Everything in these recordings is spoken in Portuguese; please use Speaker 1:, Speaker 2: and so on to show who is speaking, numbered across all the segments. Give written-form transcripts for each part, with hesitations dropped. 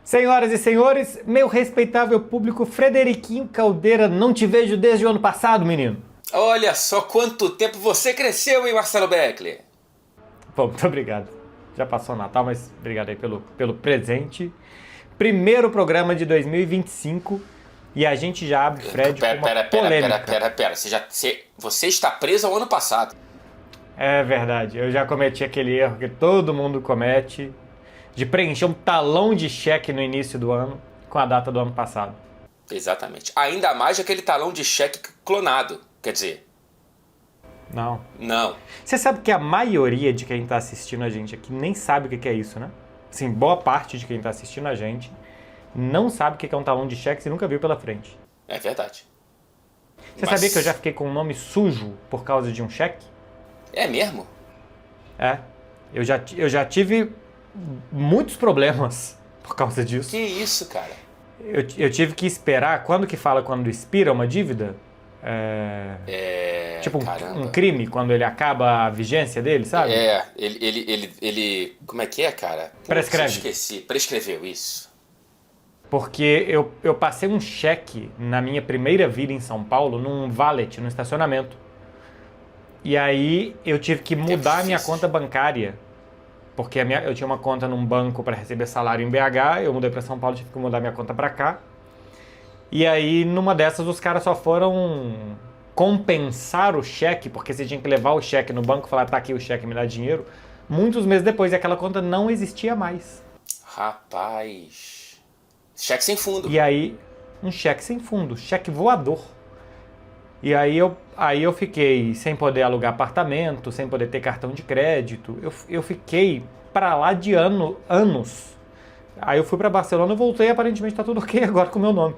Speaker 1: Senhoras e senhores, meu respeitável público Frederiquinho Caldeira, não te vejo desde o ano passado, menino.
Speaker 2: Olha só quanto tempo você cresceu, hein, Marcelo Beckler?
Speaker 1: Bom, muito obrigado. Já passou o Natal, mas obrigado aí pelo presente. Primeiro programa de 2025 e a gente já abre, Fred, com uma polêmica.
Speaker 2: Pera. Você está preso ao ano passado.
Speaker 1: É verdade, eu já cometi aquele erro que todo mundo comete de preencher um talão de cheque no início do ano com a data do ano passado.
Speaker 2: Exatamente. Ainda mais aquele talão de cheque clonado. Quer dizer,
Speaker 1: Não.
Speaker 2: não.
Speaker 1: Você sabe que a maioria de quem está assistindo a gente aqui nem sabe o que é isso, né? Assim, boa parte de quem está assistindo a gente não sabe o que é um talão de cheques e nunca viu pela frente.
Speaker 2: É verdade.
Speaker 1: Você sabia que eu já fiquei com o nome sujo por causa de um cheque?
Speaker 2: É mesmo?
Speaker 1: É. Eu já tive muitos problemas por causa disso.
Speaker 2: Que isso, cara?
Speaker 1: Eu tive que esperar. Quando expira uma dívida? Tipo um crime, quando ele acaba a vigência dele, sabe?
Speaker 2: Ele como é que é, cara?
Speaker 1: Prescreve.
Speaker 2: Esqueci. Prescreveu, isso.
Speaker 1: Porque eu passei um cheque na minha primeira vida em São Paulo, num valet, no estacionamento. E aí eu tive que mudar a minha conta bancária. Porque eu tinha uma conta num banco para receber salário em BH, eu mudei para São Paulo, tive que mudar minha conta para cá. E aí, numa dessas, os caras só foram compensar o cheque, porque você tinha que levar o cheque no banco e falar, tá aqui o cheque, me dá dinheiro. Muitos meses depois, e aquela conta não existia mais.
Speaker 2: Rapaz. Cheque sem fundo.
Speaker 1: E aí, um cheque sem fundo, cheque voador. E aí eu fiquei sem poder alugar apartamento, sem poder ter cartão de crédito. Eu fiquei pra lá de anos. Aí eu fui pra Barcelona, voltei, aparentemente tá tudo ok agora com o meu nome.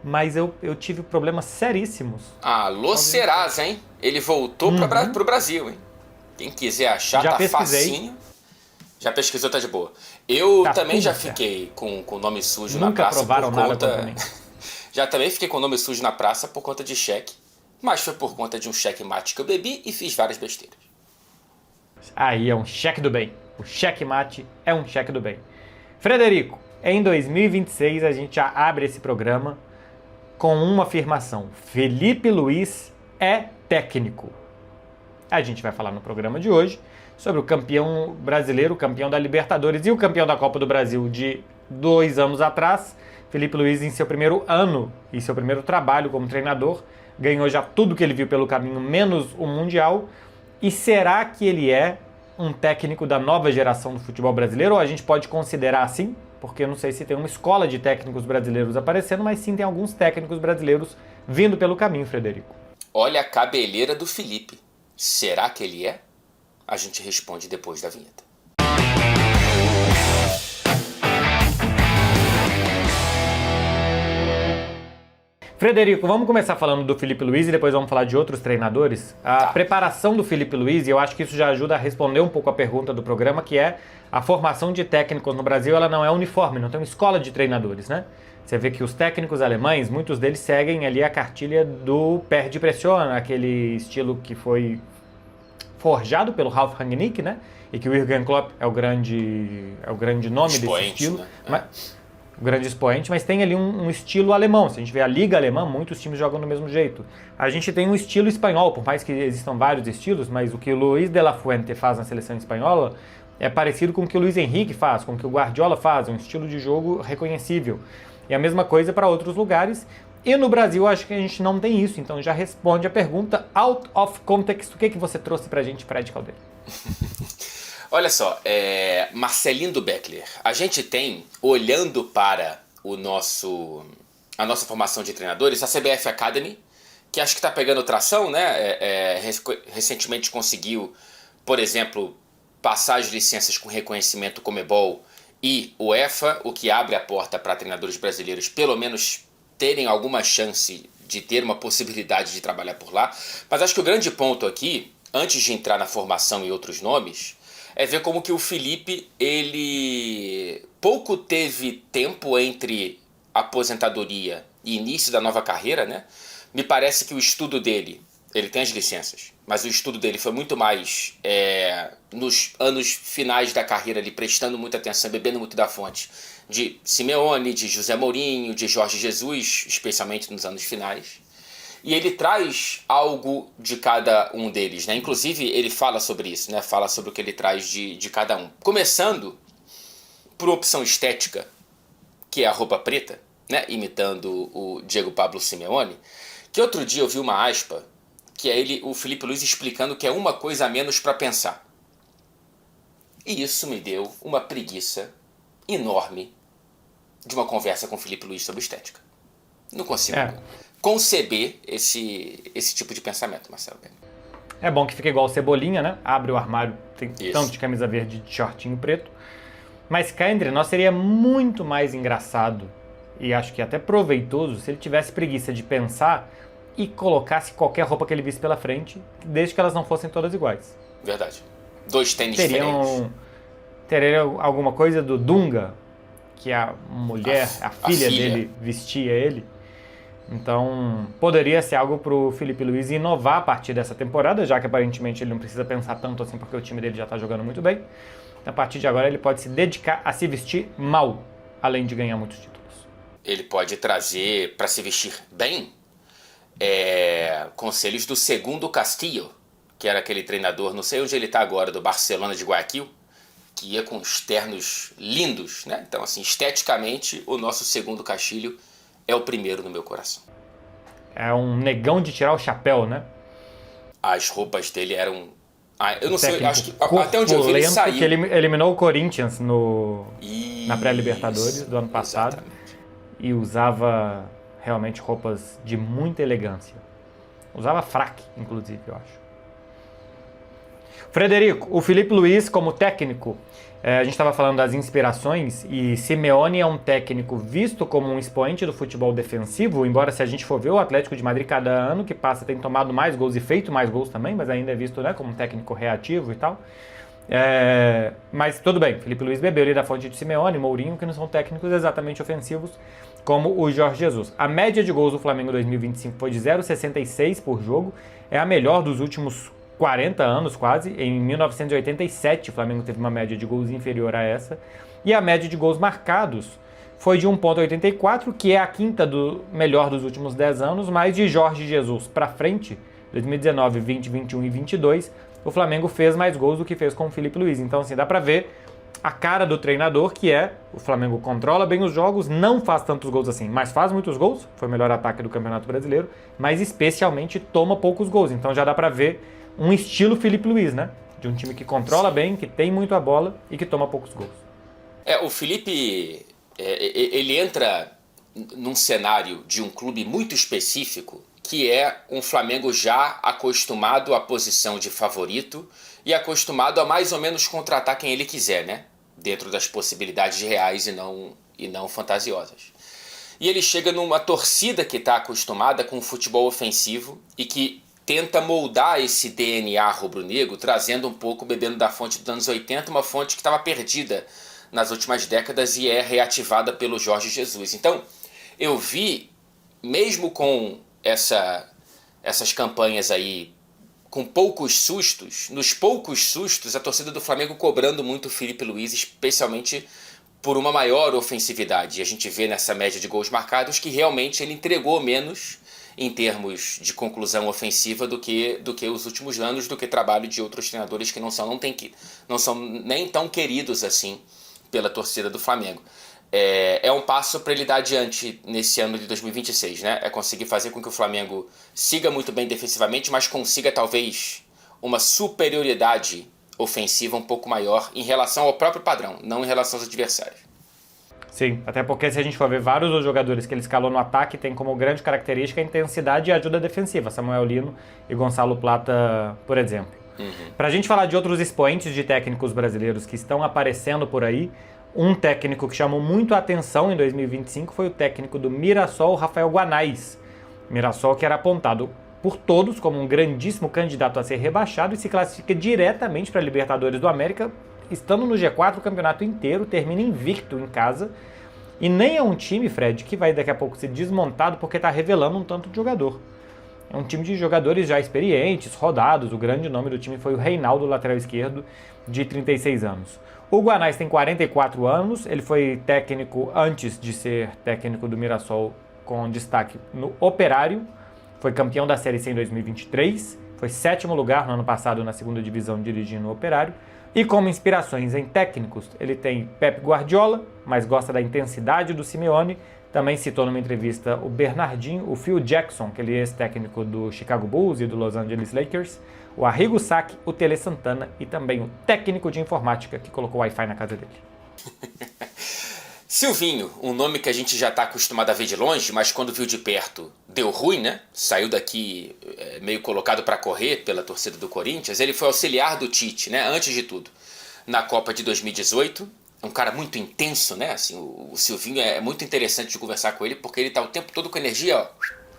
Speaker 1: Mas eu tive problemas seríssimos.
Speaker 2: Alô, Serasa, hein? Ele voltou pro Brasil, hein? Quem quiser achar,
Speaker 1: Já
Speaker 2: tá
Speaker 1: pesquisei.
Speaker 2: facinho. Já pesquisou, tá de boa. Eu
Speaker 1: Tá
Speaker 2: também
Speaker 1: tudo
Speaker 2: já
Speaker 1: certo.
Speaker 2: fiquei com o nome sujo na
Speaker 1: Nunca
Speaker 2: praça
Speaker 1: provaram
Speaker 2: por
Speaker 1: nada
Speaker 2: conta...
Speaker 1: contra mim.
Speaker 2: Já também fiquei com o nome sujo na praça por conta de cheque. Mas foi por conta de um cheque mate que eu bebi e fiz várias besteiras.
Speaker 1: Aí é um cheque do bem. O cheque mate é um cheque do bem. Frederico, em 2026 a gente já abre esse programa com uma afirmação. Felipe Luiz é técnico. A gente vai falar no programa de hoje sobre o campeão brasileiro, o campeão da Libertadores e o campeão da Copa do Brasil de 2 anos atrás. Felipe Luiz, em seu primeiro ano e seu primeiro trabalho como treinador, ganhou já tudo que ele viu pelo caminho, menos o Mundial. E será que ele é um técnico da nova geração do futebol brasileiro? Ou a gente pode considerar assim? Porque eu não sei se tem uma escola de técnicos brasileiros aparecendo, mas sim tem alguns técnicos brasileiros vindo pelo caminho, Frederico.
Speaker 2: Olha a cabeleira do Felipe. Será que ele é? A gente responde depois da vinheta.
Speaker 1: Frederico, vamos começar falando do Felipe Luiz e depois vamos falar de outros treinadores. A preparação do Felipe Luiz, e eu acho que isso já ajuda a responder um pouco a pergunta do programa, que é a formação de técnicos no Brasil, ela não é uniforme, não tem uma escola de treinadores, né? Você vê que os técnicos alemães, muitos deles seguem ali a cartilha do Perde e Pressiona, aquele estilo que foi forjado pelo Ralf Rangnick, né? E que o Jürgen Klopp é o grande nome desse estilo.
Speaker 2: Né?
Speaker 1: O grande expoente, mas tem ali um estilo alemão. Se a gente vê a Liga Alemã, muitos times jogam do mesmo jeito. A gente tem um estilo espanhol, por mais que existam vários estilos, mas o que o Luis de la Fuente faz na seleção espanhola é parecido com o que o Luis Henrique faz, com o que o Guardiola faz, um estilo de jogo reconhecível. E a mesma coisa para outros lugares. E no Brasil, acho que a gente não tem isso. Então já responde a pergunta out of context. O que você trouxe pra gente, Fred Caldeira?
Speaker 2: Olha só, Marcelinho do Beckler, a gente tem, olhando para a nossa formação de treinadores, a CBF Academy, que acho que está pegando tração, né? Recentemente conseguiu, por exemplo, passar as licenças com reconhecimento Conmebol e UEFA, o que abre a porta para treinadores brasileiros pelo menos terem alguma chance de ter uma possibilidade de trabalhar por lá. Mas acho que o grande ponto aqui, antes de entrar na formação e outros nomes, é ver como que o Felipe, ele pouco teve tempo entre aposentadoria e início da nova carreira, né? Me parece que o estudo dele, ele tem as licenças, mas o estudo dele foi muito mais nos anos finais da carreira, ali, prestando muita atenção, bebendo muito da fonte, de Simeone, de José Mourinho, de Jorge Jesus, especialmente nos anos finais. E ele traz algo de cada um deles, né? Inclusive, ele fala sobre isso, né? Fala sobre o que ele traz de cada um. Começando por uma opção estética, que é a roupa preta, né? Imitando o Diego Pablo Simeone, que outro dia eu vi uma aspa, que é o Felipe Luiz explicando que é uma coisa a menos para pensar. E isso me deu uma preguiça enorme de uma conversa com o Felipe Luiz sobre estética. Não consigo conceber esse tipo de pensamento, Marcelo.
Speaker 1: É bom que fica igual Cebolinha, né? Abre o armário, tem tanto de camisa verde de shortinho preto. Mas cá entre nós seria muito mais engraçado e acho que até proveitoso se ele tivesse preguiça de pensar e colocasse qualquer roupa que ele visse pela frente, desde que elas não fossem todas iguais.
Speaker 2: Verdade. 2 tênis diferentes.
Speaker 1: Teria alguma coisa do Dunga, que a mulher, a filha dele vestia ele. Então, poderia ser algo para o Felipe Luiz inovar a partir dessa temporada, já que aparentemente ele não precisa pensar tanto assim porque o time dele já está jogando muito bem. A partir de agora ele pode se dedicar a se vestir mal, além de ganhar muitos títulos.
Speaker 2: Ele pode trazer para se vestir bem conselhos do Segundo Castillo, que era aquele treinador, não sei onde ele está agora, do Barcelona de Guayaquil, que ia com os ternos lindos, né? Então, assim, esteticamente, o nosso Segundo Castilho é o primeiro no meu coração.
Speaker 1: É um negão de tirar o chapéu, né?
Speaker 2: As roupas dele eram... eu não sei, acho que até onde eu vi ele saiu.
Speaker 1: Que ele eliminou o Corinthians na pré-Libertadores do ano passado.
Speaker 2: Exatamente.
Speaker 1: E usava realmente roupas de muita elegância. Usava fraque, inclusive, eu acho. Frederico, o Felipe Luiz como técnico, a gente estava falando das inspirações e Simeone é um técnico visto como um expoente do futebol defensivo, embora se a gente for ver o Atlético de Madrid cada ano que passa tem tomado mais gols e feito mais gols também, mas ainda é visto, né, como um técnico reativo e tal. Mas tudo bem, Felipe Luiz bebeu ali da fonte de Simeone, Mourinho, que não são técnicos exatamente ofensivos como o Jorge Jesus. A média de gols do Flamengo em 2025 foi de 0,66 por jogo, é a melhor dos últimos 40 anos quase. Em 1987 o Flamengo teve uma média de gols inferior a essa, e a média de gols marcados foi de 1,84, que é a quinta do melhor dos últimos 10 anos, mas de Jorge Jesus para frente, 2019, 20, 21 e 22, o Flamengo fez mais gols do que fez com o Felipe Luiz. Então assim, dá para ver a cara do treinador, que é o Flamengo controla bem os jogos, não faz tantos gols assim, mas faz muitos gols, foi o melhor ataque do Campeonato Brasileiro, mas especialmente toma poucos gols. Então já dá para ver um estilo Felipe Luiz, né? De um time que controla bem, que tem muito a bola e que toma poucos gols.
Speaker 2: O Felipe, ele entra num cenário de um clube muito específico, que é um Flamengo já acostumado à posição de favorito e acostumado a mais ou menos contratar quem ele quiser, né? Dentro das possibilidades reais e não fantasiosas. E ele chega numa torcida que está acostumada com o futebol ofensivo e que tenta moldar esse DNA rubro-negro, trazendo um pouco, bebendo da fonte dos anos 80, uma fonte que estava perdida nas últimas décadas e é reativada pelo Jorge Jesus. Então, eu vi, mesmo com essas campanhas aí, com poucos sustos, nos poucos sustos, a torcida do Flamengo cobrando muito o Felipe Luiz, especialmente por uma maior ofensividade. E a gente vê nessa média de gols marcados que realmente ele entregou menos em termos de conclusão ofensiva do que os últimos anos, do que trabalho de outros treinadores que não são nem tão queridos assim pela torcida do Flamengo. É um passo para ele dar adiante nesse ano de 2026, né? É conseguir fazer com que o Flamengo siga muito bem defensivamente, mas consiga talvez uma superioridade ofensiva um pouco maior em relação ao próprio padrão, não em relação aos adversários.
Speaker 1: Sim, até porque se a gente for ver vários dos jogadores que ele escalou no ataque, tem como grande característica a intensidade e a ajuda defensiva, Samuel Lino e Gonçalo Plata, por exemplo. Para a gente falar de outros expoentes de técnicos brasileiros que estão aparecendo por aí, um técnico que chamou muito a atenção em 2025 foi o técnico do Mirassol, Rafael Guanais. Mirassol que era apontado por todos como um grandíssimo candidato a ser rebaixado e se classifica diretamente para a Libertadores do América, estando no G4 o campeonato inteiro, termina invicto em casa. E nem é um time, Fred, que vai daqui a pouco ser desmontado porque está revelando um tanto de jogador. É um time de jogadores já experientes, rodados. O grande nome do time foi o Reinaldo, lateral esquerdo, de 36 anos. O Guanais tem 44 anos, ele foi técnico antes de ser técnico do Mirassol, com destaque no Operário, foi campeão da Série C em 2023, foi 7º lugar no ano passado na segunda divisão dirigindo o Operário, e como inspirações em técnicos, ele tem Pep Guardiola, mas gosta da intensidade do Simeone. Também citou numa entrevista o Bernardinho, o Phil Jackson, que ele é ex-técnico do Chicago Bulls e do Los Angeles Lakers, o Arrigo Sacchi, o Tele Santana e também o técnico de informática que colocou Wi-Fi na casa dele.
Speaker 2: Silvinho, um nome que a gente já está acostumado a ver de longe, mas quando viu de perto deu ruim, né? Saiu daqui meio colocado para correr pela torcida do Corinthians. Ele foi auxiliar do Tite, né? Antes de tudo, na Copa de 2018. Um cara muito intenso, né? Assim, o Silvinho é muito interessante de conversar com ele, porque ele tá o tempo todo com energia, ó,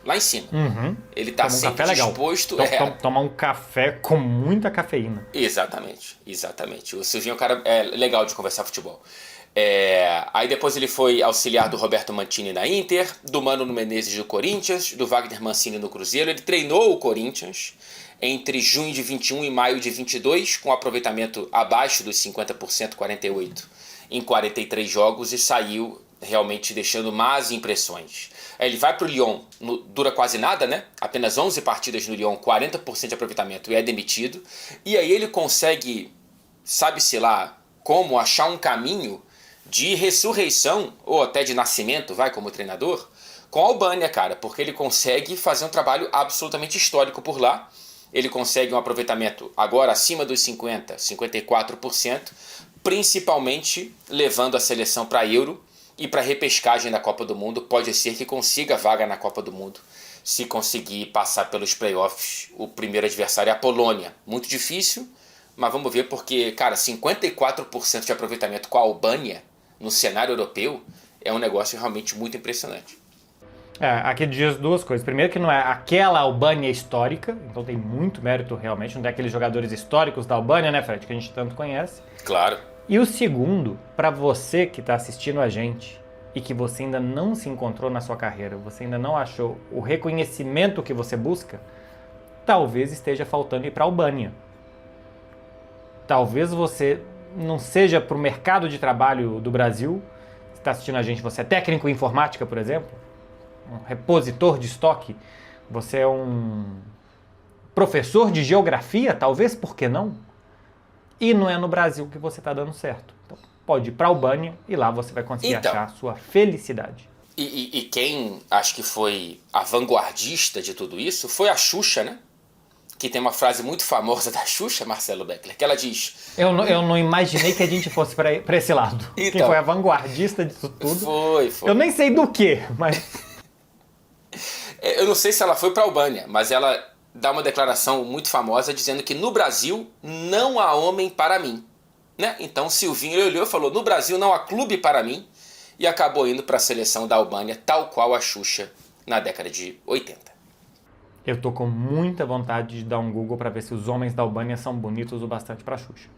Speaker 2: lá em cima.
Speaker 1: Uhum.
Speaker 2: Ele tá sempre disposto...
Speaker 1: Tomar um café com muita cafeína.
Speaker 2: Exatamente. O Silvinho é um cara legal de conversar futebol. Aí depois ele foi auxiliar do Roberto Mantini na Inter, do Mano Menezes do Corinthians, do Wagner Mancini no Cruzeiro. Ele treinou o Corinthians entre junho de 21 e maio de 22, com aproveitamento abaixo dos 50%, 48%, em 43 jogos, e saiu realmente deixando más impressões. Ele vai para o Lyon, dura quase nada, né? Apenas 11 partidas no Lyon, 40% de aproveitamento, e é demitido. E aí ele consegue, sabe-se lá como, achar um caminho de ressurreição, ou até de nascimento, como treinador, com a Albânia, cara, porque ele consegue fazer um trabalho absolutamente histórico por lá. Ele consegue um aproveitamento agora acima dos 50%, 54%, principalmente levando a seleção para Euro e para repescagem da Copa do Mundo. Pode ser que consiga vaga na Copa do Mundo, se conseguir passar pelos playoffs. O primeiro adversário é a Polônia. Muito difícil, mas vamos ver, porque, cara, 54% de aproveitamento com a Albânia no cenário europeu é um negócio realmente muito impressionante.
Speaker 1: Aqui diz duas coisas. Primeiro, que não é aquela Albânia histórica, então tem muito mérito realmente, não é aqueles jogadores históricos da Albânia, né, Fred, que a gente tanto conhece.
Speaker 2: Claro.
Speaker 1: E o segundo, para você que está assistindo a gente e que você ainda não se encontrou na sua carreira, você ainda não achou o reconhecimento que você busca, talvez esteja faltando ir para a Albânia. Talvez você não seja para o mercado de trabalho do Brasil. Você está assistindo a gente, você é técnico em informática, por exemplo, um repositor de estoque, você é um professor de geografia, talvez, por que não? E não é no Brasil que você está dando certo. Então, pode ir para a Albânia e lá você vai conseguir achar a sua felicidade.
Speaker 2: E quem acho que foi a vanguardista de tudo isso foi a Xuxa, né? Que tem uma frase muito famosa da Xuxa, Marcelo Beckler, que ela diz...
Speaker 1: Eu não imaginei que a gente fosse para esse lado.
Speaker 2: Então,
Speaker 1: quem foi a vanguardista disso tudo?
Speaker 2: Foi.
Speaker 1: Eu nem sei do que, mas...
Speaker 2: Eu não sei se ela foi para a Albânia, mas ela dá uma declaração muito famosa dizendo que no Brasil não há homem para mim, né? Então Silvinho olhou e falou, no Brasil não há clube para mim, e acabou indo para a seleção da Albânia, tal qual a Xuxa na década de 80.
Speaker 1: Eu tô com muita vontade de dar um Google para ver se os homens da Albânia são bonitos o bastante para Xuxa.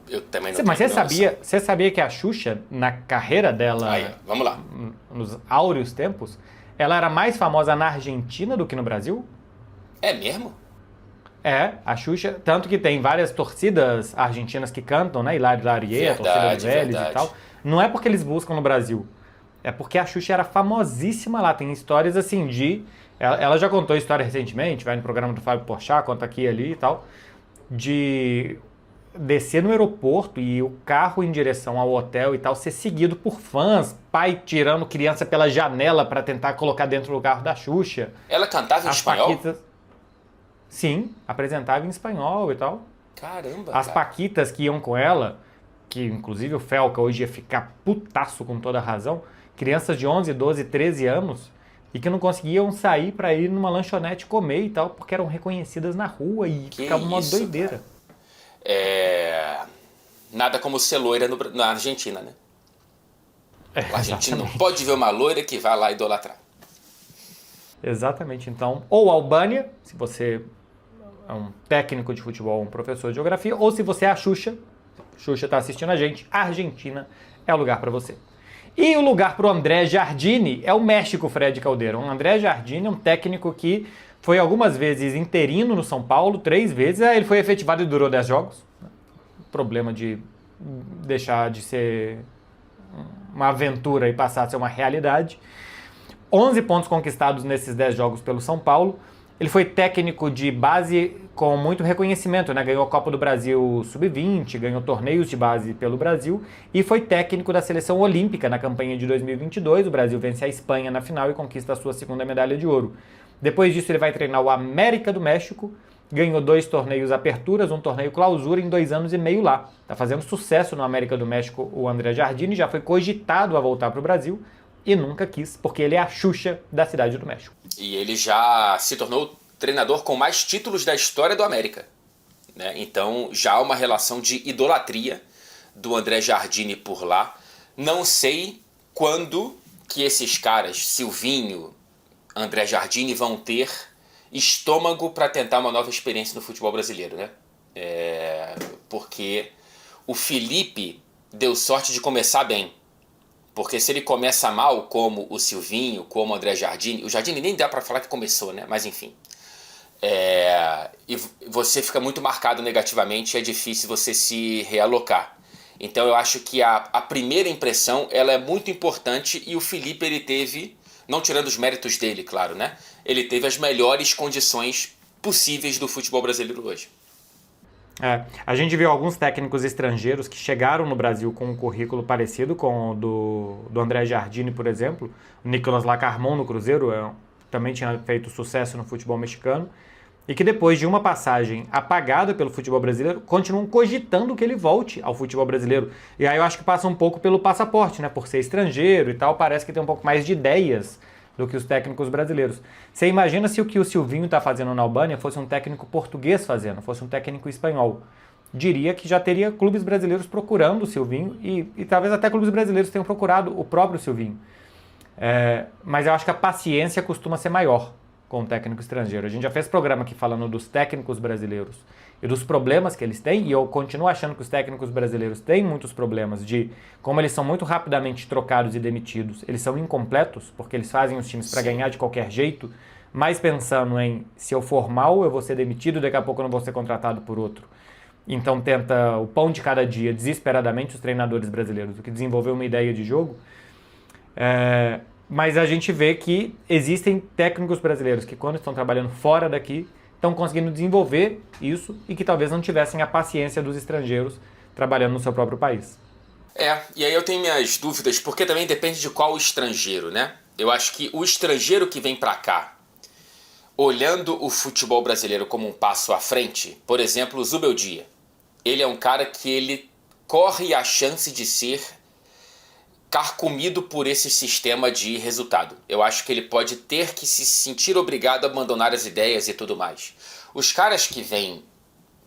Speaker 2: Eu também não
Speaker 1: Mas você sabia que a Xuxa, na carreira dela,
Speaker 2: vamos lá,
Speaker 1: nos áureos tempos, ela era mais famosa na Argentina do que no Brasil?
Speaker 2: É mesmo?
Speaker 1: A Xuxa, tanto que tem várias torcidas argentinas que cantam, né? Hilário Larié, a torcida dos velhos e tal. Não é porque eles buscam no Brasil, é porque a Xuxa era famosíssima lá. Tem histórias assim de... Ela já contou história recentemente, vai no programa do Fábio Porchat, conta aqui e ali e tal, de descer no aeroporto e o carro em direção ao hotel e tal ser seguido por fãs, pai tirando criança pela janela para tentar colocar dentro do carro da Xuxa.
Speaker 2: Ela cantava em espanhol?
Speaker 1: Paquitas... Sim, apresentava em espanhol e tal.
Speaker 2: Caramba,
Speaker 1: As paquitas que iam com ela, que inclusive o Felca hoje ia ficar putaço com toda razão, crianças de 11, 12, 13 anos, e que não conseguiam sair para ir numa lanchonete comer e tal, porque eram reconhecidas na rua e ficava uma doideira.
Speaker 2: Cara. Nada como ser loira na Argentina, né? O argentino não pode ver uma loira que vai lá idolatrar.
Speaker 1: Exatamente. Então, ou Albânia, se você é um técnico de futebol, um professor de geografia, ou se você é a Xuxa está assistindo a gente, a Argentina é o lugar para você. E o lugar para o André Jardine é o México, Fred Caldeira. O André Jardine é um técnico que foi algumas vezes interino no São Paulo, 3 vezes, aí ele foi efetivado e durou 10 jogos. problema de deixar de ser uma aventura e passar a ser uma realidade. 11 pontos conquistados nesses 10 jogos pelo São Paulo. Ele foi técnico de base com muito reconhecimento, né? Ganhou a Copa do Brasil Sub-20, ganhou torneios de base pelo Brasil e foi técnico da seleção olímpica na campanha de 2022. O Brasil vence a Espanha na final e conquista a sua segunda medalha de ouro. Depois disso ele vai treinar o América do México, ganhou 2 torneios aperturas, um torneio clausura em 2 anos e meio lá. Tá fazendo sucesso no América do México o André Jardine, já foi cogitado a voltar para o Brasil e nunca quis, porque ele é a Xuxa da cidade do México.
Speaker 2: E ele já se tornou o treinador com mais títulos da história do América, né? Então já há uma relação de idolatria do André Jardine por lá. Não sei quando que esses caras, Silvinho, André Jardine, vão ter estômago para tentar uma nova experiência no futebol brasileiro, né? Porque o Felipe deu sorte de começar bem. Porque se ele começa mal, como o Silvinho, como o André Jardine... O Jardine nem dá para falar que começou, né? Mas enfim. E você fica muito marcado negativamente e é difícil você se realocar. Então eu acho que a primeira impressão ela é muito importante e o Felipe ele teve, não tirando os méritos dele, claro, né? Ele teve as melhores condições possíveis do futebol brasileiro hoje.
Speaker 1: A gente viu alguns técnicos estrangeiros que chegaram no Brasil com um currículo parecido com o do André Jardine, por exemplo. O Nicolas Lacarmon no Cruzeiro também tinha feito sucesso no futebol mexicano. E que depois de uma passagem apagada pelo futebol brasileiro, continuam cogitando que ele volte ao futebol brasileiro. E aí eu acho que passa um pouco pelo passaporte, né? Por ser estrangeiro e tal, parece que tem um pouco mais de ideias do que os técnicos brasileiros. Você imagina se o que o Silvinho está fazendo na Albânia fosse um técnico português fazendo, fosse um técnico espanhol. Diria que já teria clubes brasileiros procurando o Silvinho e talvez até clubes brasileiros tenham procurado o próprio Silvinho. Mas eu acho que a paciência costuma ser maior com o técnico estrangeiro. A gente já fez programa aqui falando dos técnicos brasileiros e dos problemas que eles têm, e eu continuo achando que os técnicos brasileiros têm muitos problemas de como eles são muito rapidamente trocados e demitidos, eles são incompletos, porque eles fazem os times para ganhar de qualquer jeito, mais pensando em se eu for mal, eu vou ser demitido, daqui a pouco eu não vou ser contratado por outro. Então tenta o pão de cada dia, desesperadamente, os treinadores brasileiros, do que desenvolver uma ideia de jogo. Mas a gente vê que existem técnicos brasileiros que, quando estão trabalhando fora daqui, estão conseguindo desenvolver isso e que talvez não tivessem a paciência dos estrangeiros trabalhando no seu próprio país.
Speaker 2: E aí eu tenho minhas dúvidas, porque também depende de qual estrangeiro, né? Eu acho que o estrangeiro que vem pra cá, olhando o futebol brasileiro como um passo à frente, por exemplo, o Zubeldia, ele é um cara que ele corre a chance de ser carcomido por esse sistema de resultado. Eu acho que ele pode ter que se sentir obrigado a abandonar as ideias e tudo mais. Os caras que vêm,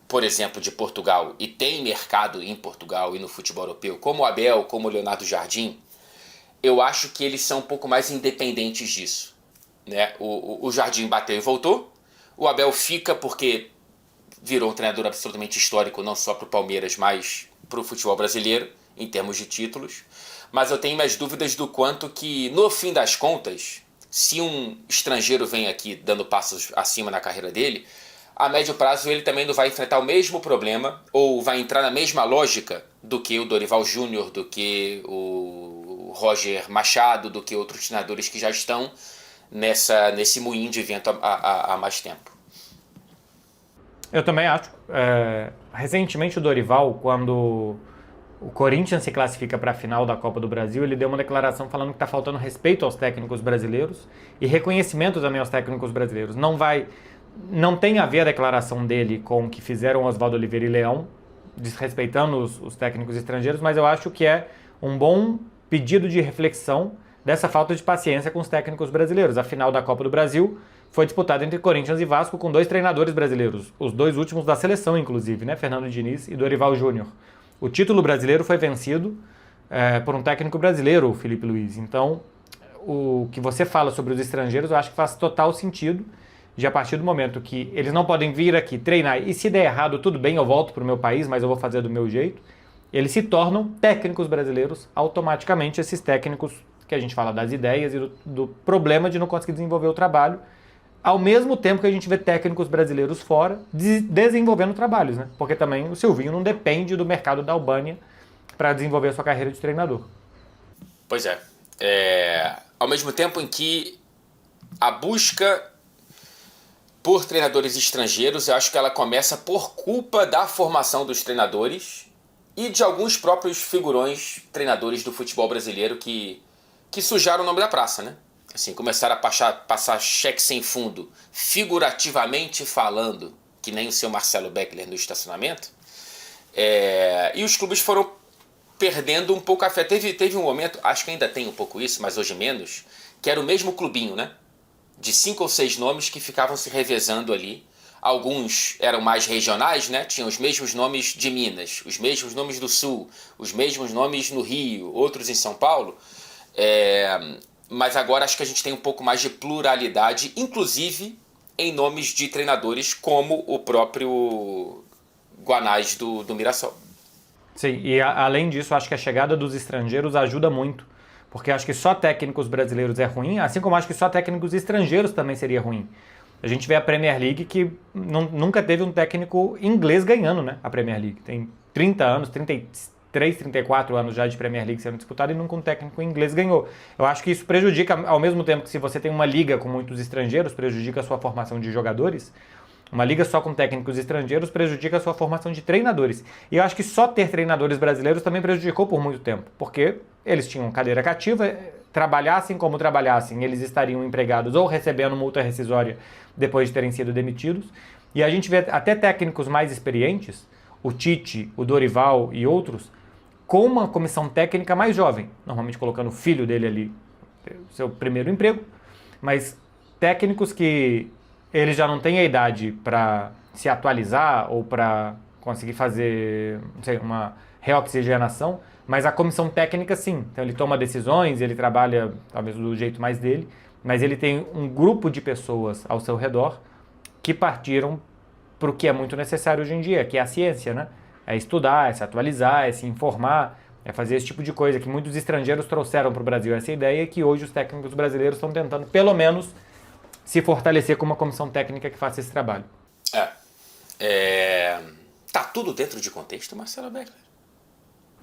Speaker 2: por exemplo, de Portugal e têm mercado em Portugal e no futebol europeu, como o Abel, como o Leonardo Jardim, eu acho que eles são um pouco mais independentes disso, né? O Jardim bateu e voltou, o Abel fica porque virou um treinador absolutamente histórico, não só para o Palmeiras, mas para o futebol brasileiro, em termos de títulos. Mas eu tenho mais dúvidas do quanto que, no fim das contas, se um estrangeiro vem aqui dando passos acima na carreira dele, a médio prazo ele também não vai enfrentar o mesmo problema ou vai entrar na mesma lógica do que o Dorival Júnior, do que o Roger Machado, do que outros treinadores que já estão nesse moinho de vento há mais tempo.
Speaker 1: Eu também acho. Recentemente o Dorival, quando o Corinthians se classifica para a final da Copa do Brasil, ele deu uma declaração falando que está faltando respeito aos técnicos brasileiros e reconhecimento também aos técnicos brasileiros. Não tem a ver a declaração dele com o que fizeram Oswaldo Oliveira e Leão, desrespeitando os técnicos estrangeiros, mas eu acho que é um bom pedido de reflexão dessa falta de paciência com os técnicos brasileiros. A final da Copa do Brasil foi disputada entre Corinthians e Vasco com 2 treinadores brasileiros, os 2 últimos da seleção, inclusive, né? Fernando Diniz e Dorival Júnior. O título brasileiro foi vencido por um técnico brasileiro, o Felipe Luiz. Então, o que você fala sobre os estrangeiros, eu acho que faz total sentido, de a partir do momento que eles não podem vir aqui treinar e se der errado, tudo bem, eu volto para o meu país, mas eu vou fazer do meu jeito, eles se tornam técnicos brasileiros automaticamente, esses técnicos que a gente fala das ideias e do problema de não conseguir desenvolver o trabalho ao mesmo tempo que a gente vê técnicos brasileiros fora desenvolvendo trabalhos, né? Porque também o Silvinho não depende do mercado da Albânia para desenvolver a sua carreira de treinador.
Speaker 2: Pois é. Ao mesmo tempo em que a busca por treinadores estrangeiros, eu acho que ela começa por culpa da formação dos treinadores e de alguns próprios figurões treinadores do futebol brasileiro que sujaram o nome da praça, né? Assim, começaram a passar cheque sem fundo, figurativamente falando, que nem o seu Marcelo Beckler no estacionamento. E os clubes foram perdendo um pouco a fé. Teve um momento, acho que ainda tem um pouco isso, mas hoje menos, que era o mesmo clubinho, né? De 5 ou 6 nomes que ficavam se revezando ali. Alguns eram mais regionais, né? Tinham os mesmos nomes de Minas, os mesmos nomes do Sul, os mesmos nomes no Rio, outros em São Paulo. Mas agora acho que a gente tem um pouco mais de pluralidade, inclusive em nomes de treinadores como o próprio Guanais do Mirassol.
Speaker 1: Sim, e além disso, acho que a chegada dos estrangeiros ajuda muito, porque acho que só técnicos brasileiros é ruim, assim como acho que só técnicos estrangeiros também seria ruim. A gente vê a Premier League que nunca teve um técnico inglês ganhando, né? A Premier League tem 30 anos, 33, 34 anos já de Premier League sendo disputado e nunca um técnico inglês ganhou. Eu acho que isso prejudica, ao mesmo tempo que se você tem uma liga com muitos estrangeiros, prejudica a sua formação de jogadores. Uma liga só com técnicos estrangeiros prejudica a sua formação de treinadores. E eu acho que só ter treinadores brasileiros também prejudicou por muito tempo, porque eles tinham cadeira cativa, trabalhassem como trabalhassem, eles estariam empregados ou recebendo multa rescisória depois de terem sido demitidos. E a gente vê até técnicos mais experientes, o Tite, o Dorival e outros, com uma comissão técnica mais jovem, normalmente colocando o filho dele ali, seu primeiro emprego, mas técnicos que eles já não têm a idade para se atualizar ou para conseguir fazer, não sei, uma reoxigenação, mas a comissão técnica sim. Então ele toma decisões, ele trabalha talvez do jeito mais dele, mas ele tem um grupo de pessoas ao seu redor que partiram para o que é muito necessário hoje em dia, que é a ciência, né? É estudar, é se atualizar, é se informar, é fazer esse tipo de coisa que muitos estrangeiros trouxeram para o Brasil. Essa ideia é que hoje os técnicos brasileiros estão tentando, pelo menos, se fortalecer com uma comissão técnica que faça esse trabalho.
Speaker 2: Tá tudo dentro de contexto, Marcelo Beckler?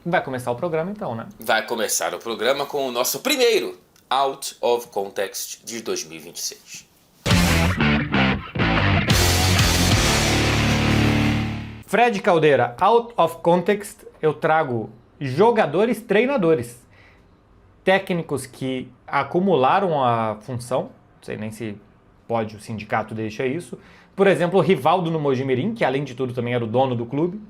Speaker 1: Vai começar o programa então, né?
Speaker 2: Vai começar o programa com o nosso primeiro Out of Context de 2026.
Speaker 1: Fred Caldeira, Out of Context, eu trago jogadores treinadores. Técnicos que acumularam a função, não sei nem se pode, o sindicato deixa isso. Por exemplo, o Rivaldo no Mojimirim, que além de tudo também era o dono do clube.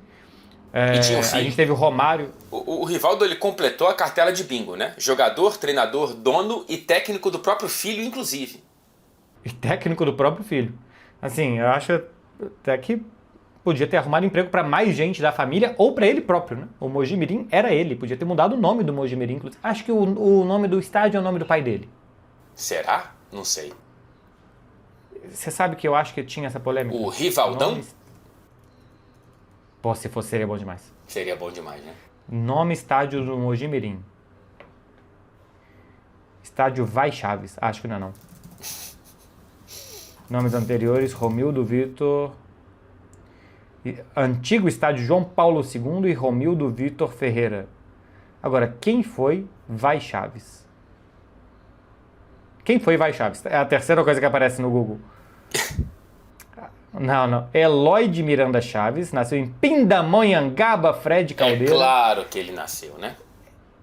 Speaker 2: E tinha um filho.
Speaker 1: A gente teve o Romário.
Speaker 2: O Rivaldo, ele completou a cartela de bingo, né? Jogador, treinador, dono e técnico do próprio filho, inclusive.
Speaker 1: E técnico do próprio filho. Assim, eu acho até que podia ter arrumado emprego para mais gente da família ou para ele próprio, né? O Mojimirim era ele, podia ter mudado o nome do Mojimirim, inclusive. Acho que o nome do estádio é o nome do pai dele.
Speaker 2: Será? Não sei.
Speaker 1: Você sabe que eu acho que tinha essa polêmica?
Speaker 2: O Rivaldão?
Speaker 1: Pô, se fosse, seria bom demais.
Speaker 2: Seria bom demais, né?
Speaker 1: Nome estádio do Mojimirim. Estádio Vai Chaves. Acho que não é não. Nomes anteriores, Romildo Vitor... Antigo estádio João Paulo II e Romildo Vitor Ferreira. Agora, quem foi Vai Chaves? Quem foi Vai Chaves? É a terceira coisa que aparece no Google. Não. Eloy de Miranda Chaves, nasceu em Pindamonhangaba, Fred Caldeira.
Speaker 2: É claro que ele nasceu, né?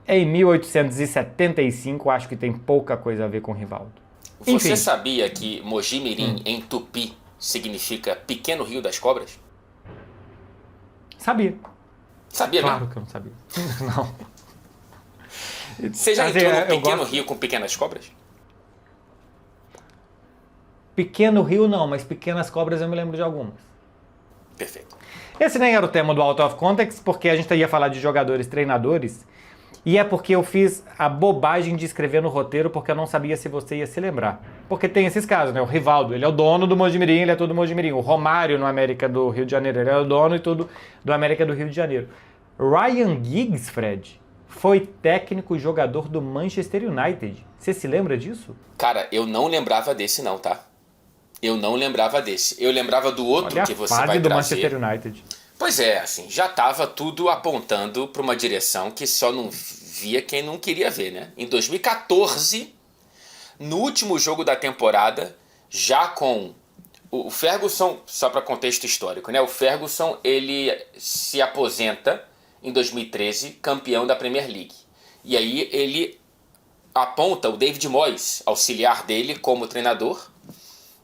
Speaker 1: Em 1875, acho que tem pouca coisa a ver com Rivaldo.
Speaker 2: Você sabia que Mojimirim, em tupi, significa Pequeno Rio das Cobras?
Speaker 1: Sabia.
Speaker 2: Sabia
Speaker 1: claro
Speaker 2: mesmo?
Speaker 1: Que eu não sabia. Não.
Speaker 2: Você já entrou num pequeno rio com pequenas cobras?
Speaker 1: Pequeno rio não, mas pequenas cobras eu me lembro de algumas.
Speaker 2: Perfeito.
Speaker 1: Esse nem era o tema do Out of Context, porque a gente ia falar de jogadores, treinadores, e é porque eu fiz a bobagem de escrever no roteiro, porque eu não sabia se você ia se lembrar. Porque tem esses casos, né? O Rivaldo, ele é o dono do Mojimirim, ele é tudo Mojimirim. O Romário no América do Rio de Janeiro, ele é o dono e tudo do América do Rio de Janeiro. Ryan Giggs, Fred, foi técnico e jogador do Manchester United. Você se lembra disso?
Speaker 2: Cara, eu não lembrava desse não, tá? Eu não lembrava desse. Eu lembrava do outro
Speaker 1: Olha
Speaker 2: que
Speaker 1: a
Speaker 2: você
Speaker 1: fase
Speaker 2: vai
Speaker 1: do
Speaker 2: trazer.
Speaker 1: Manchester United.
Speaker 2: Pois é, assim, já estava tudo apontando para uma direção que só não via quem não queria ver, né? Em 2014, no último jogo da temporada, já com o Ferguson, só para contexto histórico, né? O Ferguson, ele se aposenta em 2013, campeão da Premier League. E aí ele aponta o David Moyes, auxiliar dele, como treinador.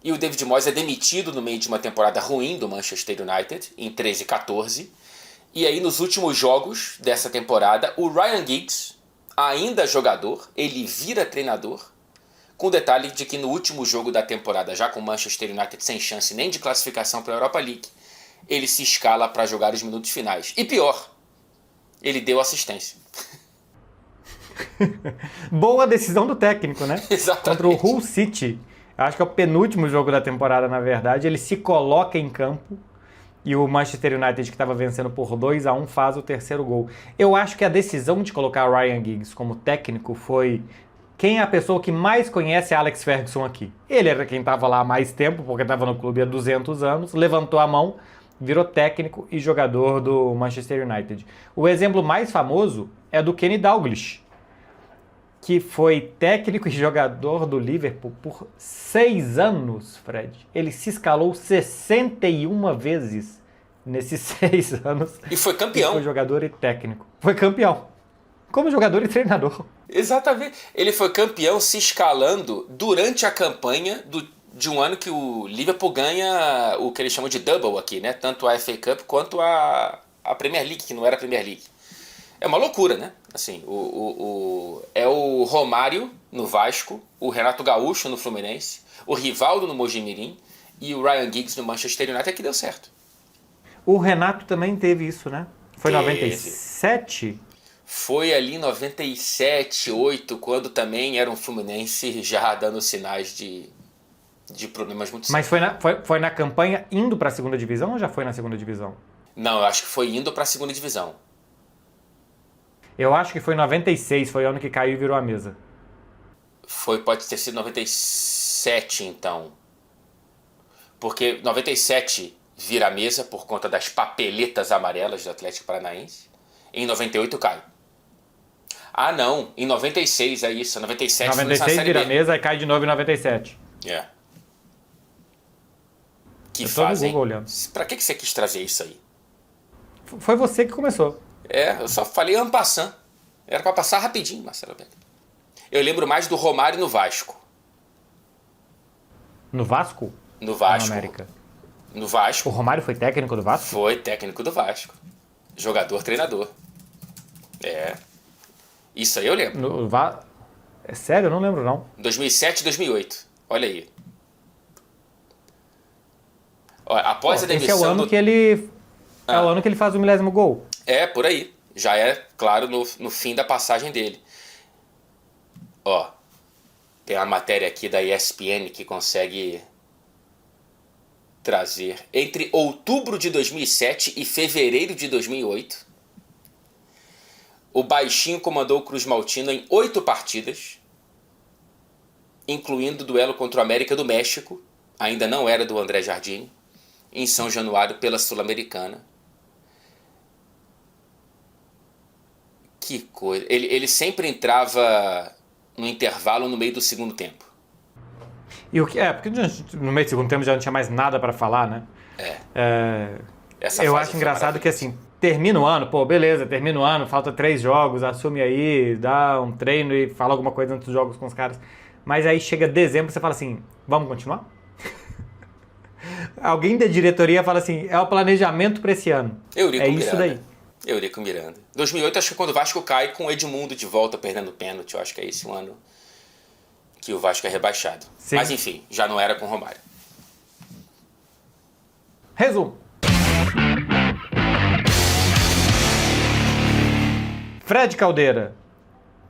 Speaker 2: E o David Moyes é demitido no meio de uma temporada ruim do Manchester United, em 13 e 14. E aí, nos últimos jogos dessa temporada, o Ryan Giggs, ainda jogador, ele vira treinador, com o detalhe de que no último jogo da temporada, já com o Manchester United sem chance nem de classificação para a Europa League, ele se escala para jogar os minutos finais. E pior, ele deu assistência.
Speaker 1: Boa decisão do técnico, né?
Speaker 2: Exatamente.
Speaker 1: Contra o Hull City. Acho que é o penúltimo jogo da temporada, na verdade. Ele se coloca em campo e o Manchester United, que estava vencendo por 2-1, faz o terceiro gol. Eu acho que a decisão de colocar o Ryan Giggs como técnico foi... Quem é a pessoa que mais conhece Alex Ferguson aqui? Ele era quem estava lá há mais tempo, porque estava no clube há 200 anos, levantou a mão, virou técnico e jogador do Manchester United. O exemplo mais famoso é do Kenny Dalglish, que foi técnico e jogador do Liverpool por 6 anos, Fred. Ele se escalou 61 vezes nesses 6 anos.
Speaker 2: E foi campeão.
Speaker 1: Ele foi jogador e técnico. Foi campeão. Como jogador e treinador.
Speaker 2: Exatamente. Ele foi campeão se escalando durante a campanha de um ano que o Liverpool ganha o que eles chamam de double aqui, né? Tanto a FA Cup quanto a Premier League, que não era a Premier League. É uma loucura, né? Assim, é o Romário no Vasco, o Renato Gaúcho no Fluminense, o Rivaldo no Mojimirim e o Ryan Giggs no Manchester United, que deu certo.
Speaker 1: O Renato também teve isso, né? Foi em
Speaker 2: Teve.
Speaker 1: 97?
Speaker 2: Foi ali em 97, 8, quando também era um Fluminense já dando sinais de problemas muito
Speaker 1: Mas
Speaker 2: sérios.
Speaker 1: foi na campanha indo para a segunda divisão ou já foi na segunda divisão?
Speaker 2: Não, eu acho que foi indo para a segunda divisão.
Speaker 1: Eu acho que foi em 96, foi o ano que caiu e virou a mesa.
Speaker 2: Pode ter sido 97, então. Porque 97 vira a mesa por conta das papeletas amarelas do Atlético Paranaense. Em 98 cai. Ah, não. Em 96 é isso. 97
Speaker 1: 96 vira a mesa e cai de novo em 97.
Speaker 2: É. Que
Speaker 1: Eu tô no
Speaker 2: fazem.
Speaker 1: Google olhando.
Speaker 2: Pra que você quis trazer isso aí?
Speaker 1: Foi você que começou.
Speaker 2: Eu só falei en passant. Era pra passar rapidinho, Marcelo Beck. Eu lembro mais do Romário no Vasco.
Speaker 1: No Vasco?
Speaker 2: No Vasco.
Speaker 1: Na América.
Speaker 2: No
Speaker 1: O
Speaker 2: Vasco.
Speaker 1: Romário foi técnico do Vasco?
Speaker 2: Foi técnico do Vasco. Jogador, treinador. Isso aí eu lembro.
Speaker 1: É sério? Eu não lembro, não.
Speaker 2: 2007 e 2008. Olha aí. Olha, após a
Speaker 1: Esse
Speaker 2: demissão
Speaker 1: é o ano
Speaker 2: do...
Speaker 1: que ele... É o ano que ele faz o 1000º gol.
Speaker 2: Por aí. Já é, claro, no fim da passagem dele. Ó, tem uma matéria aqui da ESPN que consegue trazer. Entre outubro de 2007 e fevereiro de 2008, o baixinho comandou o Cruz Maltino em 8 partidas, incluindo o duelo contra o América do México, ainda não era do André Jardine, em São Januário pela Sul-Americana. Que coisa. Ele sempre entrava no intervalo no meio do segundo tempo.
Speaker 1: E o que porque no meio do segundo tempo já não tinha mais nada pra falar, né?
Speaker 2: Essa
Speaker 1: Eu
Speaker 2: fase
Speaker 1: acho
Speaker 2: foi
Speaker 1: engraçado que
Speaker 2: maravilhosa.
Speaker 1: assim, termina o ano, pô, beleza, termina o ano, falta 3 jogos, assume aí, dá um treino e fala alguma coisa antes dos jogos com os caras. Mas aí chega dezembro e você fala assim, vamos continuar? Alguém da diretoria fala assim, é o planejamento pra esse ano.
Speaker 2: Eurico
Speaker 1: É
Speaker 2: Miranda.
Speaker 1: isso daí.
Speaker 2: Eurico Miranda. 2008 acho que é quando o Vasco cai com o Edmundo de volta perdendo pênalti. Eu acho que é esse o ano que o Vasco é rebaixado.
Speaker 1: Sim.
Speaker 2: Mas enfim, já não era com o Romário.
Speaker 1: Resumo. Fred Caldeira.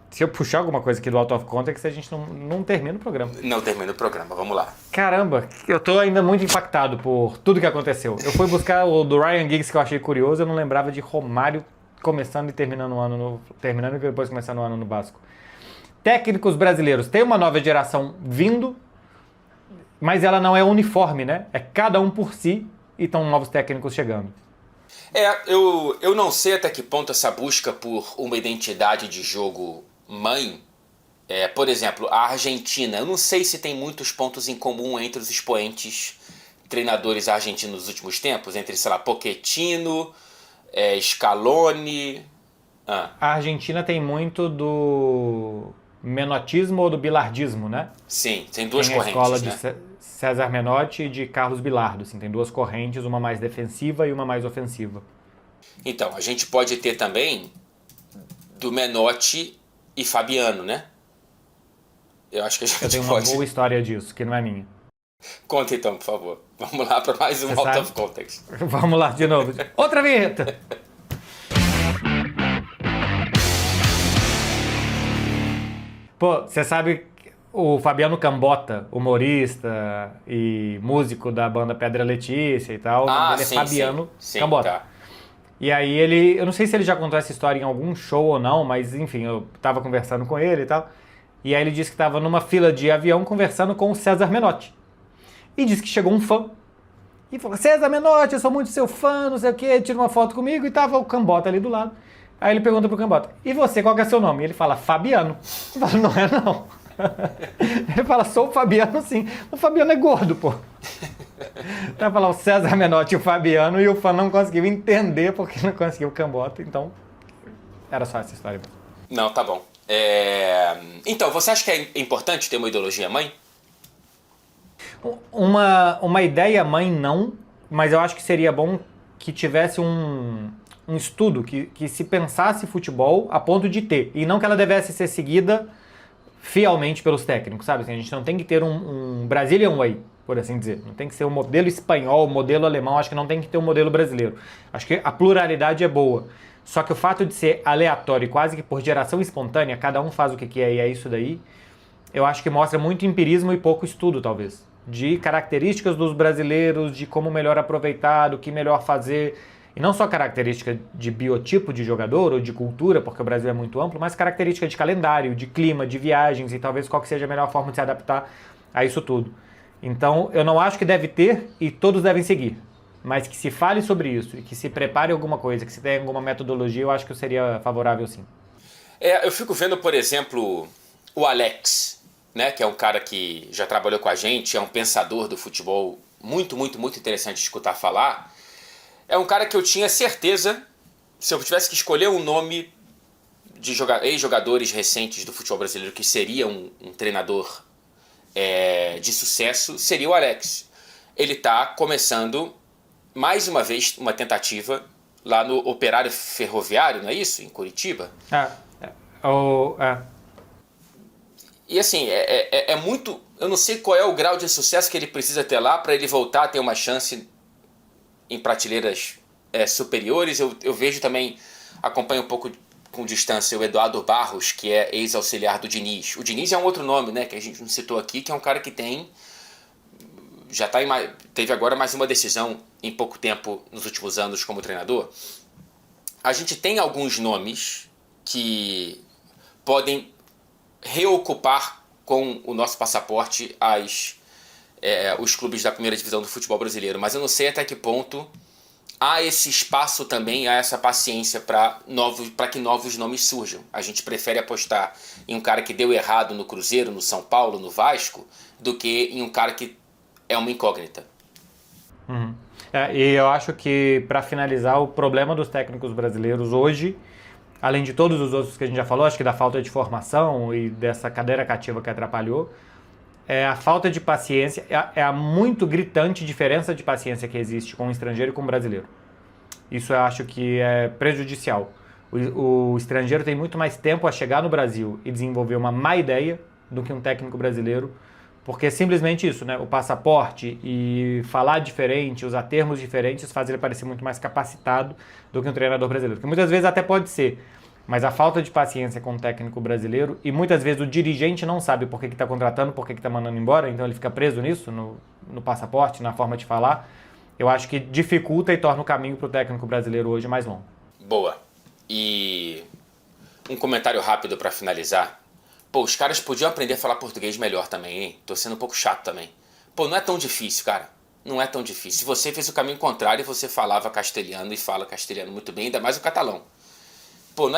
Speaker 1: Se eu puxar alguma coisa aqui do Out of Context, a gente não termina o programa.
Speaker 2: Não termina o programa, vamos lá.
Speaker 1: Caramba, eu tô ainda muito impactado por tudo que aconteceu. Eu fui buscar o do Ryan Giggs que eu achei curioso, eu não lembrava de Romário começando e terminando o ano terminando e depois começando o ano no Vasco. Técnicos brasileiros, tem uma nova geração vindo. Mas ela não é uniforme, né? É cada um por si e estão novos técnicos chegando.
Speaker 2: Eu não sei até que ponto essa busca por uma identidade de jogo mãe. Por exemplo, a Argentina. Eu não sei se tem muitos pontos em comum entre os expoentes treinadores argentinos dos últimos tempos, entre, sei lá, Pochettino, Scaloni.
Speaker 1: A Argentina tem muito do menotismo ou do bilardismo, né?
Speaker 2: Sim, tem duas
Speaker 1: Tem a
Speaker 2: correntes,
Speaker 1: escola
Speaker 2: né?
Speaker 1: de César Menotti e de Carlos Bilardo. Assim, tem duas correntes, uma mais defensiva e uma mais ofensiva.
Speaker 2: Então, a gente pode ter também do Menotti e Fabiano, né? Eu acho que a gente
Speaker 1: Eu tenho uma
Speaker 2: pode.
Speaker 1: boa história disso, que não é minha.
Speaker 2: Conta então, por favor. Vamos lá para mais um
Speaker 1: Você
Speaker 2: Out
Speaker 1: sabe?
Speaker 2: of Context.
Speaker 1: Vamos lá de novo. Outra vinheta! Pô, você sabe o Fabiano Cambota, humorista e músico da banda Pedra Letícia e tal, o nome dele é
Speaker 2: Sim,
Speaker 1: Fabiano
Speaker 2: sim,
Speaker 1: Cambota.
Speaker 2: tá.
Speaker 1: E aí ele, eu não sei se ele já contou essa história em algum show ou não, mas enfim, eu tava conversando com ele e tal. E aí ele disse que tava numa fila de avião conversando com o César Menotti. E disse que chegou um fã e falou: César Menotti, eu sou muito seu fã, não sei o quê, tira uma foto comigo, e tava o Cambota ali do lado. Aí ele pergunta pro Cambota: e você, qual que é seu nome? E ele fala: Fabiano. Eu falo: não é não. Ele fala: sou o Fabiano sim. O Fabiano é gordo, pô. Então falar o César Menotti e o Fabiano, e o fã não conseguiu entender porque não conseguiu o Cambota, então era só essa história mesmo.
Speaker 2: Não, tá bom. Então, você acha que é importante ter uma ideologia mãe?
Speaker 1: Uma ideia mãe não, mas eu acho que seria bom que tivesse um estudo que se pensasse futebol a ponto de ter, e não que ela devesse ser seguida fielmente pelos técnicos, sabe? Assim, a gente não tem que ter um Brazilian Way, por assim dizer. Não tem que ser um modelo espanhol, um modelo alemão, acho que não tem que ter um modelo brasileiro. Acho que a pluralidade é boa. Só que o fato de ser aleatório e quase que por geração espontânea, cada um faz o que quer e é isso daí, eu acho que mostra muito empirismo e pouco estudo, talvez. De características dos brasileiros, de como melhor aproveitar, do que melhor fazer. E não só característica de biotipo de jogador ou de cultura, porque o Brasil é muito amplo, mas característica de calendário, de clima, de viagens e talvez qual que seja a melhor forma de se adaptar a isso tudo. Então, eu não acho que deve ter e todos devem seguir. Mas que se fale sobre isso e que se prepare alguma coisa, que se tenha alguma metodologia, eu acho que eu seria favorável sim.
Speaker 2: Eu fico vendo, por exemplo, o Alex, né, que é um cara que já trabalhou com a gente, é um pensador do futebol muito, muito, muito interessante de escutar falar. É um cara que eu tinha certeza, se eu tivesse que escolher um nome de ex-jogadores recentes do futebol brasileiro que seria um treinador de sucesso, seria o Alex. Ele está começando mais uma vez uma tentativa lá no Operário Ferroviário, não é isso? Em Curitiba. E assim, é muito... Eu não sei qual é o grau de sucesso que ele precisa ter lá para ele voltar a ter uma chance em prateleiras superiores. Eu vejo também, acompanho um pouco com distância o Eduardo Barros, que é ex-auxiliar do Diniz. O Diniz é um outro nome, né, que a gente não citou aqui, que é um cara que teve agora mais uma decisão em pouco tempo nos últimos anos como treinador. A gente tem alguns nomes que podem reocupar com o nosso passaporte os clubes da primeira divisão do futebol brasileiro, mas eu não sei até que ponto há esse espaço também, há essa paciência para que novos nomes surjam. A gente prefere apostar em um cara que deu errado no Cruzeiro, no São Paulo, no Vasco, do que em um cara que é uma incógnita.
Speaker 1: Uhum. E eu acho que, para finalizar, o problema dos técnicos brasileiros hoje, além de todos os outros que a gente já falou, acho que da falta de formação e dessa cadeira cativa que atrapalhou, é a falta de paciência, é a muito gritante diferença de paciência que existe com o estrangeiro e com o brasileiro. Isso eu acho que é prejudicial. O estrangeiro tem muito mais tempo a chegar no Brasil e desenvolver uma má ideia do que um técnico brasileiro, porque é simplesmente isso, né? O passaporte e falar diferente, usar termos diferentes, faz ele parecer muito mais capacitado do que um treinador brasileiro. Que muitas vezes até pode ser, mas a falta de paciência com o técnico brasileiro, e muitas vezes o dirigente não sabe por que está contratando, por que está mandando embora, então ele fica preso nisso, no passaporte, na forma de falar, eu acho que dificulta e torna o caminho para o técnico brasileiro hoje mais longo.
Speaker 2: Boa. E um comentário rápido para finalizar. Pô, os caras podiam aprender a falar português melhor também, hein? Tô sendo um pouco chato também. Pô, não é tão difícil, cara. Não é tão difícil. Se você fez o caminho contrário, você falava castelhano e fala castelhano muito bem, ainda mais o catalão. Pô, não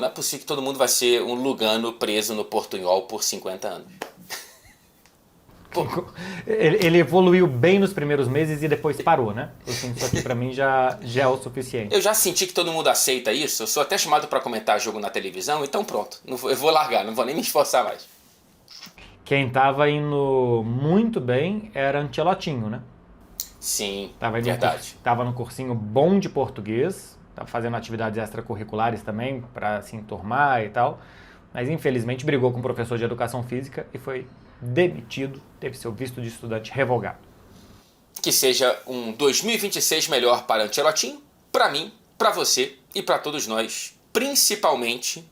Speaker 2: é possível que todo mundo vai ser um Lugano preso no Portunhol por 50 anos. Pô.
Speaker 1: Ele evoluiu bem nos primeiros meses e depois parou, né? Assim, isso aqui pra mim já é o suficiente.
Speaker 2: Eu já senti que todo mundo aceita isso. Eu sou até chamado pra comentar jogo na televisão, então pronto. Eu vou largar, não vou nem me esforçar mais.
Speaker 1: Quem tava indo muito bem era Ancelotinho, né?
Speaker 2: Sim,
Speaker 1: verdade. Tava no cursinho bom de português, tava fazendo atividades extracurriculares também para se enturmar e tal, mas infelizmente brigou com o professor de educação física e foi demitido, teve seu visto de estudante revogado.
Speaker 2: Que seja um 2026 melhor para Ancelotinho, para mim, para você e para todos nós, principalmente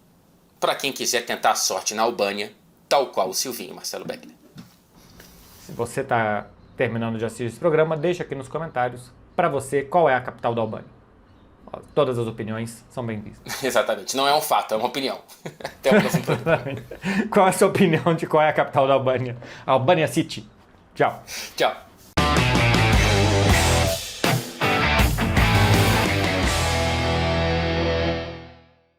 Speaker 2: para quem quiser tentar a sorte na Albânia, tal qual o Silvinho Marcelo Beckler.
Speaker 1: Se você está terminando de assistir esse programa, deixa aqui nos comentários para você qual é a capital da Albânia. Todas as opiniões são bem-vistas.
Speaker 2: Exatamente, não é um fato, é uma opinião. Até o próximo programa.
Speaker 1: Qual é a sua opinião de qual é a capital da Albânia? Albânia City. Tchau.
Speaker 2: Tchau.